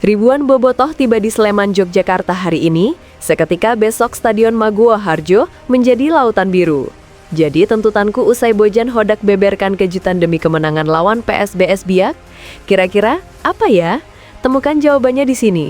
Ribuan bobotoh tiba di Sleman, Yogyakarta hari ini, seketika besok Stadion Maguwo Harjo menjadi lautan biru. Jadi tuntutanku usai Bojan Hodak beberkan kejutan demi kemenangan lawan PSBS Biak? Kira-kira apa ya? Temukan jawabannya di sini.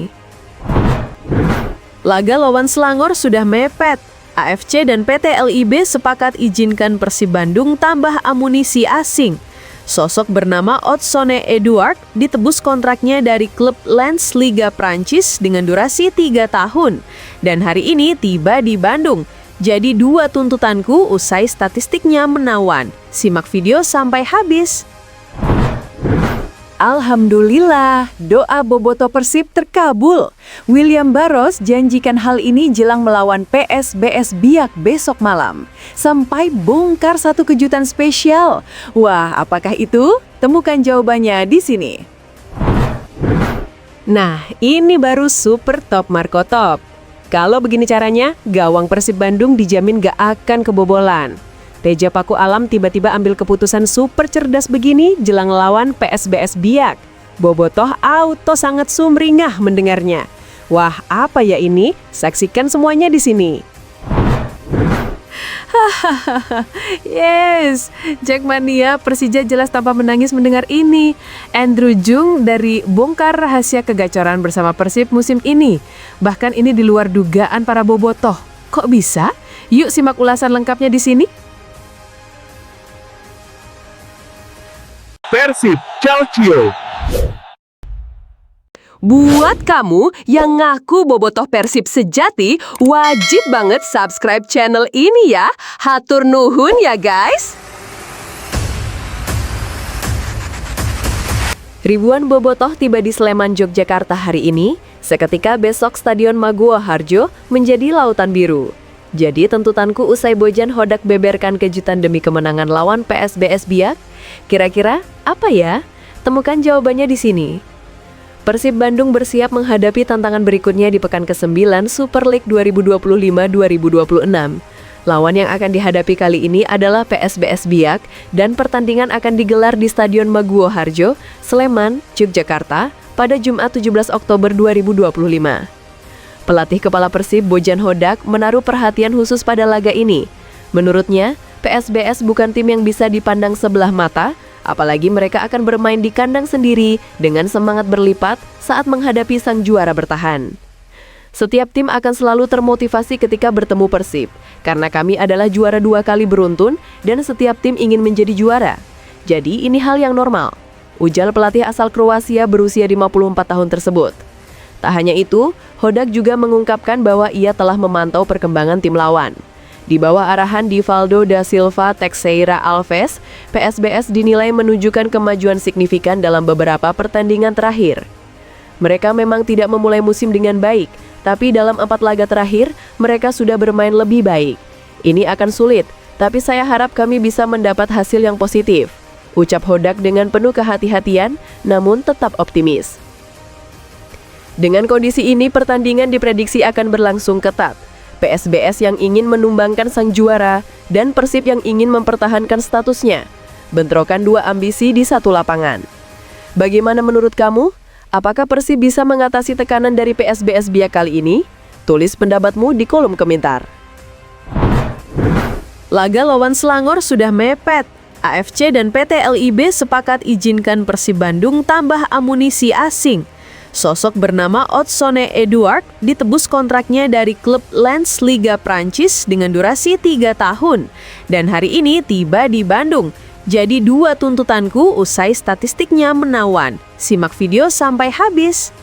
Laga lawan Selangor sudah mepet. AFC dan PT LIB sepakat izinkan Persib Bandung tambah amunisi asing. Sosok bernama Odsonne Edouard ditebus kontraknya dari klub Lens Liga Prancis dengan durasi 3 tahun. Dan hari ini tiba di Bandung. Jadi dua tuntutanku usai statistiknya menawan. Simak video sampai habis. Alhamdulillah, doa bobotoh Persib terkabul. William Barros janjikan hal ini jelang melawan PSBS Biak besok malam. Sampai bongkar satu kejutan spesial. Wah, apakah itu? Temukan jawabannya di sini. Nah, ini baru super top Marco Top. Kalau begini caranya, gawang Persib Bandung dijamin gak akan kebobolan. Teja Paku Alam tiba-tiba ambil keputusan super cerdas begini jelang lawan PSBS Biak. Bobotoh auto sangat sumringah mendengarnya. Wah, apa ya ini? Saksikan semuanya di sini. Hahaha, yes, Jackmania Persija jelas tanpa menangis mendengar ini. Andrew Jung dari bongkar rahasia kegacoran bersama Persib musim ini. Bahkan ini di luar dugaan para bobotoh. Kok bisa? Yuk simak ulasan lengkapnya di sini. Persib Calcio. Buat kamu yang ngaku bobotoh Persib sejati, wajib banget subscribe channel ini ya. Hatur nuhun ya guys. Ribuan bobotoh tiba di Sleman, Yogyakarta hari ini. Seketika besok Stadion Maguwo Harjo menjadi lautan biru. Jadi tuntutanku usai Bojan Hodak beberkan kejutan demi kemenangan lawan PSBS Biak? Kira-kira apa ya? Temukan jawabannya di sini. Persib Bandung bersiap menghadapi tantangan berikutnya di pekan ke-9 Super League 2025-2026. Lawan yang akan dihadapi kali ini adalah PSBS Biak dan pertandingan akan digelar di Stadion Maguwo Harjo, Sleman, Yogyakarta pada Jumat 17 Oktober 2025. Pelatih kepala Persib Bojan Hodak menaruh perhatian khusus pada laga ini. Menurutnya, PSBS bukan tim yang bisa dipandang sebelah mata, apalagi mereka akan bermain di kandang sendiri dengan semangat berlipat saat menghadapi sang juara bertahan. Setiap tim akan selalu termotivasi ketika bertemu Persib, karena kami adalah juara 2 kali beruntun dan setiap tim ingin menjadi juara. Jadi ini hal yang normal, ujar pelatih asal Kroasia berusia 54 tahun tersebut. Tak hanya itu, Hodak juga mengungkapkan bahwa ia telah memantau perkembangan tim lawan. Di bawah arahan Divaldo da Silva Teixeira Alves, PSBS dinilai menunjukkan kemajuan signifikan dalam beberapa pertandingan terakhir. Mereka memang tidak memulai musim dengan baik, tapi dalam 4 laga terakhir, mereka sudah bermain lebih baik. Ini akan sulit, tapi saya harap kami bisa mendapat hasil yang positif, ucap Hodak dengan penuh kehati-hatian, namun tetap optimis. Dengan kondisi ini, pertandingan diprediksi akan berlangsung ketat. PSBS yang ingin menumbangkan sang juara dan Persib yang ingin mempertahankan statusnya. Bentrokan dua ambisi di satu lapangan. Bagaimana menurut kamu? Apakah Persib bisa mengatasi tekanan dari PSBS Biak kali ini? Tulis pendapatmu di kolom komentar. Laga lawan Selangor sudah mepet. AFC dan PT LIB sepakat izinkan Persib Bandung tambah amunisi asing. Sosok bernama Odsonne Edouard ditebus kontraknya dari klub Lens Liga Prancis dengan durasi 3 tahun. Dan hari ini tiba di Bandung. Jadi dua tuntutanku usai statistiknya menawan. Simak video sampai habis.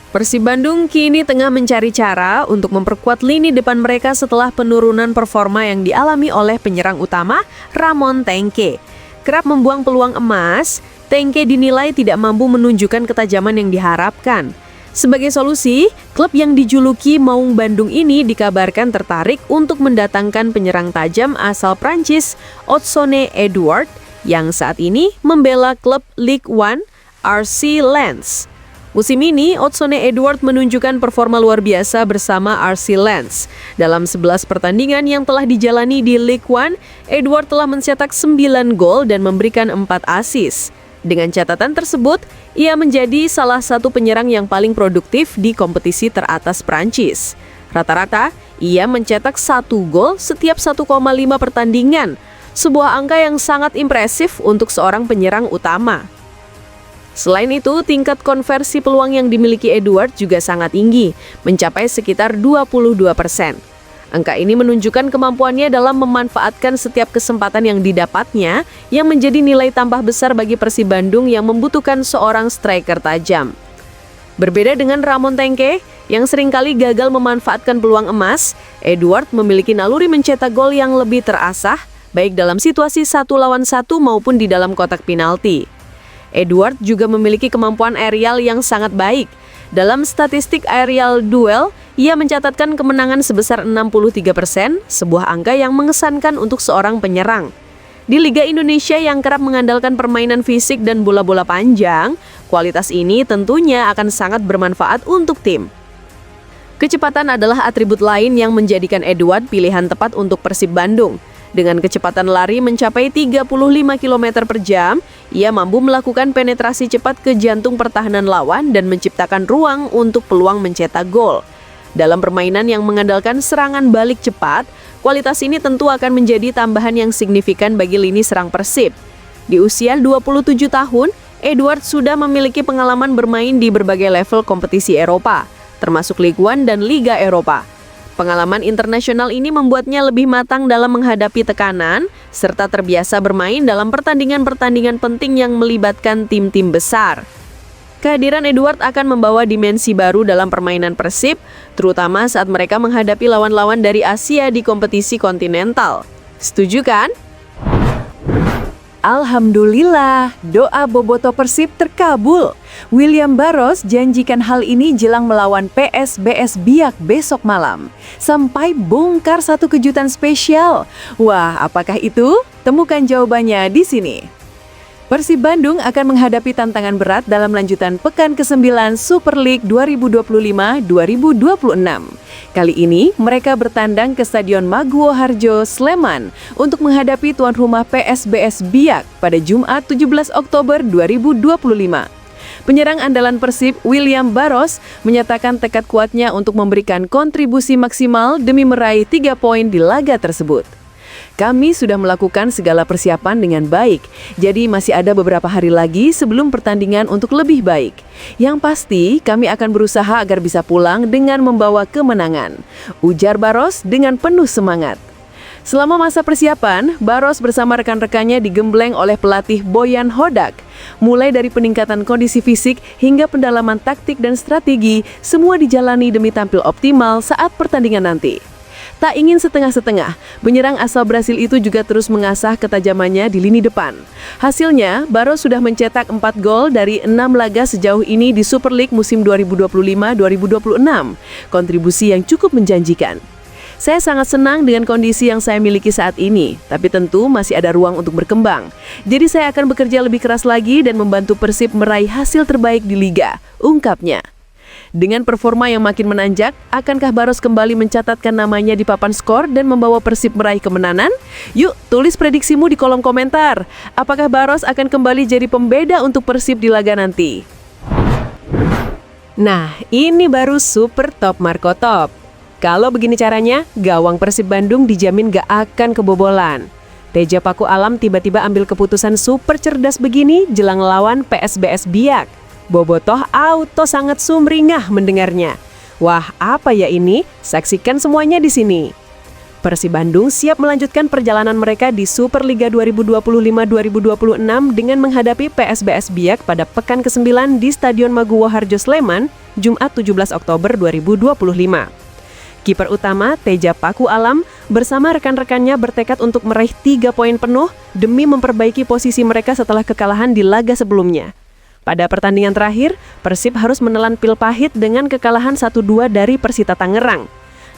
Persib Bandung kini tengah mencari cara untuk memperkuat lini depan mereka setelah penurunan performa yang dialami oleh penyerang utama Ramon Tengke. Kerap membuang peluang emas, Tengke dinilai tidak mampu menunjukkan ketajaman yang diharapkan. Sebagai solusi, klub yang dijuluki Maung Bandung ini dikabarkan tertarik untuk mendatangkan penyerang tajam asal Prancis, Odsonne Edouard, yang saat ini membela klub Ligue 1 RC Lens. Musim ini, Odsonne Edouard menunjukkan performa luar biasa bersama RC Lens. Dalam 11 pertandingan yang telah dijalani di Ligue 1, Edouard telah mencetak 9 gol dan memberikan 4 assist. Dengan catatan tersebut, ia menjadi salah satu penyerang yang paling produktif di kompetisi teratas Prancis. Rata-rata, ia mencetak 1 gol setiap 1,5 pertandingan, sebuah angka yang sangat impresif untuk seorang penyerang utama. Selain itu, tingkat konversi peluang yang dimiliki Edouard juga sangat tinggi, mencapai sekitar 22%. Angka ini menunjukkan kemampuannya dalam memanfaatkan setiap kesempatan yang didapatnya, yang menjadi nilai tambah besar bagi Persib Bandung yang membutuhkan seorang striker tajam. Berbeda dengan Ramon Tengke, yang seringkali gagal memanfaatkan peluang emas, Edouard memiliki naluri mencetak gol yang lebih terasah, baik dalam situasi 1 lawan 1 maupun di dalam kotak penalti. Edouard juga memiliki kemampuan aerial yang sangat baik. Dalam statistik aerial duel, ia mencatatkan kemenangan sebesar 63%, sebuah angka yang mengesankan untuk seorang penyerang. Di Liga Indonesia yang kerap mengandalkan permainan fisik dan bola-bola panjang, kualitas ini tentunya akan sangat bermanfaat untuk tim. Kecepatan adalah atribut lain yang menjadikan Edouard pilihan tepat untuk Persib Bandung. Dengan kecepatan lari mencapai 35 km per jam, ia mampu melakukan penetrasi cepat ke jantung pertahanan lawan dan menciptakan ruang untuk peluang mencetak gol. Dalam permainan yang mengandalkan serangan balik cepat, kualitas ini tentu akan menjadi tambahan yang signifikan bagi lini serang Persib. Di usia 27 tahun, Edouard sudah memiliki pengalaman bermain di berbagai level kompetisi Eropa, termasuk Ligue 1 dan Liga Eropa. Pengalaman internasional ini membuatnya lebih matang dalam menghadapi tekanan, serta terbiasa bermain dalam pertandingan-pertandingan penting yang melibatkan tim-tim besar. Kehadiran Edouard akan membawa dimensi baru dalam permainan Persib, terutama saat mereka menghadapi lawan-lawan dari Asia di kompetisi kontinental. Setuju kan? Alhamdulillah, doa bobotoh Persib terkabul. William Barros janjikan hal ini jelang melawan PSBS Biak besok malam. Sampai bongkar satu kejutan spesial. Wah, apakah itu? Temukan jawabannya di sini. Persib Bandung akan menghadapi tantangan berat dalam lanjutan pekan ke-9 Super League 2025-2026. Kali ini mereka bertandang ke Stadion Maguwo Harjo, Sleman untuk menghadapi tuan rumah PSBS Biak pada Jumat 17 Oktober 2025. Penyerang andalan Persib, William Barros, menyatakan tekad kuatnya untuk memberikan kontribusi maksimal demi meraih 3 poin di laga tersebut. Kami sudah melakukan segala persiapan dengan baik, jadi masih ada beberapa hari lagi sebelum pertandingan untuk lebih baik. Yang pasti, kami akan berusaha agar bisa pulang dengan membawa kemenangan, ujar Barros dengan penuh semangat. Selama masa persiapan, Barros bersama rekan-rekannya digembleng oleh pelatih Boyan Hodak. Mulai dari peningkatan kondisi fisik hingga pendalaman taktik dan strategi, semua dijalani demi tampil optimal saat pertandingan nanti. Tak ingin setengah-setengah, penyerang asal Brasil itu juga terus mengasah ketajamannya di lini depan. Hasilnya, Barros sudah mencetak 4 gol dari 6 laga sejauh ini di Super League musim 2025-2026. Kontribusi yang cukup menjanjikan. Saya sangat senang dengan kondisi yang saya miliki saat ini, tapi tentu masih ada ruang untuk berkembang. Jadi saya akan bekerja lebih keras lagi dan membantu Persib meraih hasil terbaik di Liga, ungkapnya. Dengan performa yang makin menanjak, akankah Barros kembali mencatatkan namanya di papan skor dan membawa Persib meraih kemenangan? Yuk, tulis prediksimu di kolom komentar. Apakah Barros akan kembali jadi pembeda untuk Persib di laga nanti? Nah, ini baru super top Marco Top. Kalau begini caranya, gawang Persib Bandung dijamin gak akan kebobolan. Teja Paku Alam tiba-tiba ambil keputusan super cerdas begini jelang lawan PSBS Biak. Bobotoh auto sangat sumringah mendengarnya. Wah, apa ya ini? Saksikan semuanya di sini. Persib Bandung siap melanjutkan perjalanan mereka di Superliga 2025-2026 dengan menghadapi PSBS Biak pada pekan ke-9 di Stadion Maguwo Harjo, Sleman, Jumat 17 Oktober 2025. Kiper utama Teja Paku Alam bersama rekan-rekannya bertekad untuk meraih 3 poin penuh demi memperbaiki posisi mereka setelah kekalahan di laga sebelumnya. Pada pertandingan terakhir, Persib harus menelan pil pahit dengan kekalahan 1-2 dari Persita Tangerang.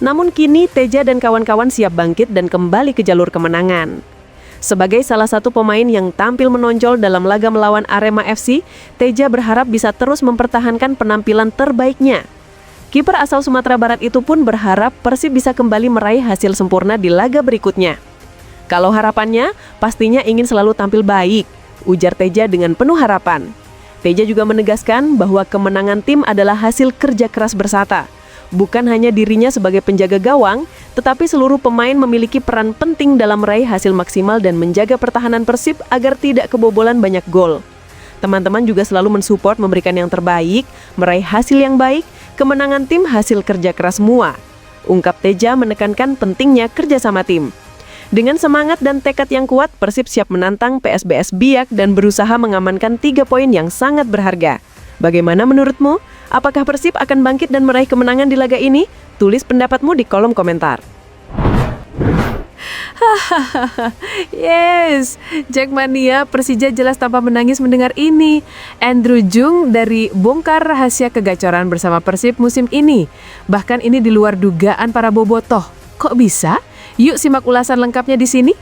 Namun kini Teja dan kawan-kawan siap bangkit dan kembali ke jalur kemenangan. Sebagai salah satu pemain yang tampil menonjol dalam laga melawan Arema FC, Teja berharap bisa terus mempertahankan penampilan terbaiknya. Kiper asal Sumatera Barat itu pun berharap Persib bisa kembali meraih hasil sempurna di laga berikutnya. Kalau harapannya, pastinya ingin selalu tampil baik. ujar Teja dengan penuh harapan. Teja juga menegaskan bahwa kemenangan tim adalah hasil kerja keras bersama. Bukan hanya dirinya sebagai penjaga gawang, tetapi seluruh pemain memiliki peran penting dalam meraih hasil maksimal dan menjaga pertahanan Persib agar tidak kebobolan banyak gol. Teman-teman juga selalu mensupport memberikan yang terbaik, meraih hasil yang baik, kemenangan tim hasil kerja keras semua. Ungkap Teja menekankan pentingnya kerjasama tim. Dengan semangat dan tekad yang kuat, Persib siap menantang PSBS Biak dan berusaha mengamankan 3 poin yang sangat berharga. Bagaimana menurutmu? Apakah Persib akan bangkit dan meraih kemenangan di laga ini? Tulis pendapatmu di kolom komentar. Yes, Jackmania Persija jelas tanpa menangis mendengar ini. Andrew Jung dari bongkar rahasia kegacoran bersama Persib musim ini. Bahkan ini di luar dugaan para bobotoh. Kok bisa? Yuk simak ulasan lengkapnya di sini.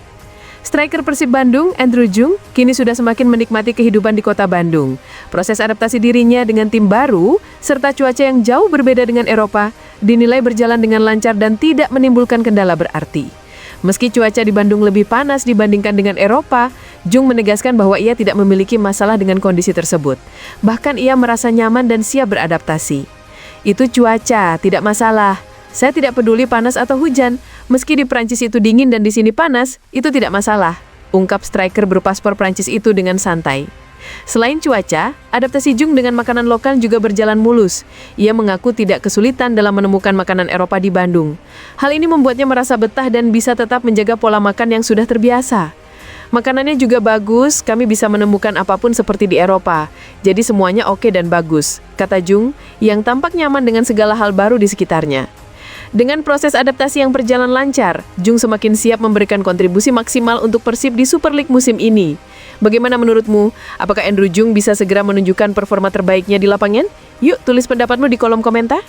Striker Persib Bandung, Andrew Jung, kini sudah semakin menikmati kehidupan di kota Bandung. Proses adaptasi dirinya dengan tim baru, serta cuaca yang jauh berbeda dengan Eropa, dinilai berjalan dengan lancar dan tidak menimbulkan kendala berarti. Meski cuaca di Bandung lebih panas dibandingkan dengan Eropa, Jung menegaskan bahwa ia tidak memiliki masalah dengan kondisi tersebut. Bahkan ia merasa nyaman dan siap beradaptasi. Itu cuaca, tidak masalah. Saya tidak peduli panas atau hujan, meski di Prancis itu dingin dan di sini panas, itu tidak masalah, ungkap striker berpaspor Prancis itu dengan santai. Selain cuaca, adaptasi Jung dengan makanan lokal juga berjalan mulus. Ia mengaku tidak kesulitan dalam menemukan makanan Eropa di Bandung. Hal ini membuatnya merasa betah dan bisa tetap menjaga pola makan yang sudah terbiasa. Makanannya juga bagus, kami bisa menemukan apapun seperti di Eropa. Jadi semuanya oke dan bagus, kata Jung, yang tampak nyaman dengan segala hal baru di sekitarnya. Dengan proses adaptasi yang berjalan lancar, Jung semakin siap memberikan kontribusi maksimal untuk Persib di Super League musim ini. Bagaimana menurutmu? Apakah Andrew Jung bisa segera menunjukkan performa terbaiknya di lapangan? Yuk tulis pendapatmu di kolom komentar.